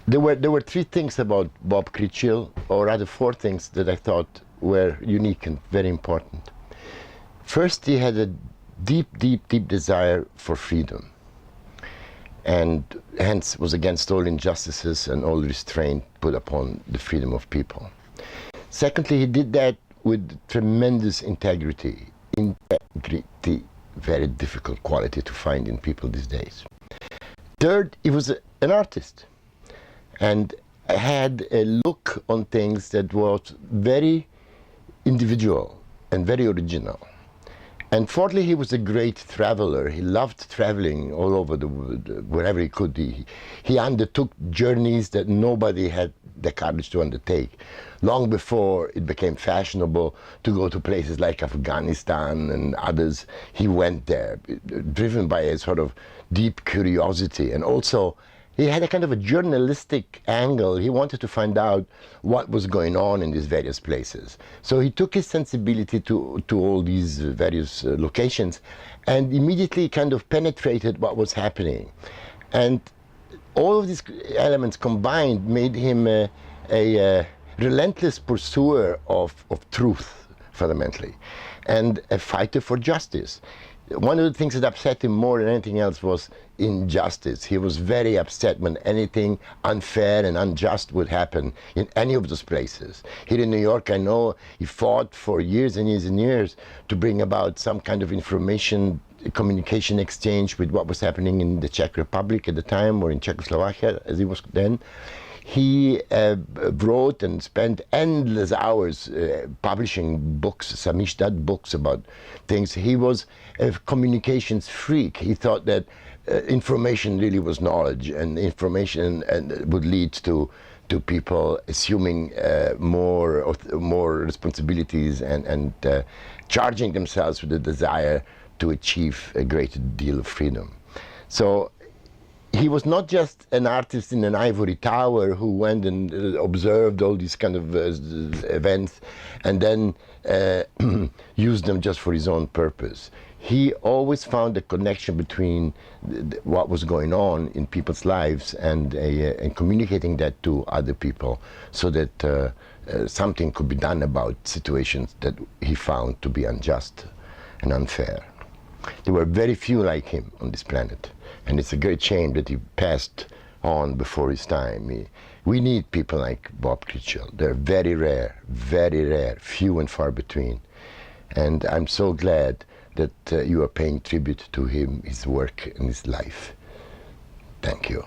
There were three things about Bob Krčil, or rather four things that I thought were unique and very important. First, he had a deep, deep, deep desire for freedom, and hence was against all injustices and all restraint put upon the freedom of people. Secondly, he did that with tremendous integrity, very difficult quality to find in people these days. Third, he was an artist and had a look on things that was very individual and very original. And fourthly, he was a great traveler. He loved traveling all over the world, wherever he could. He undertook journeys that nobody had the courage to undertake. Long before it became fashionable to go to places like Afghanistan and others, he went there, driven by a sort of deep curiosity. And also, he had a kind of a journalistic angle. He wanted to find out what was going on in these various places. So he took his sensibility to all these various locations and immediately kind of penetrated what was happening. And all of these elements combined made him a relentless pursuer of truth, fundamentally, and a fighter for justice. One of the things that upset him more than anything else was injustice. He was very upset when anything unfair and unjust would happen in any of those places. Here in New York, I know he fought for years and years and years to bring about some kind of information, communication exchange with what was happening in the Czech Republic at the time, or in Czechoslovakia as it was then. He wrote and spent endless hours publishing books, samizdat books about things. He was a communications freak. He thought that information really was knowledge, and information would lead to people assuming more responsibilities and charging themselves with the desire to achieve a great deal of freedom. So he was not just an artist in an ivory tower who went and observed all these kind of events and then used them just for his own purpose. He always found a connection between what was going on in people's lives and communicating that to other people so that something could be done about situations that he found to be unjust and unfair. There were very few like him on this planet, and it's a great shame that he passed on before his time. We need people like Bob Krčil. They're very rare, few and far between. And I'm so glad that you are paying tribute to him, his work, and his life. Thank you.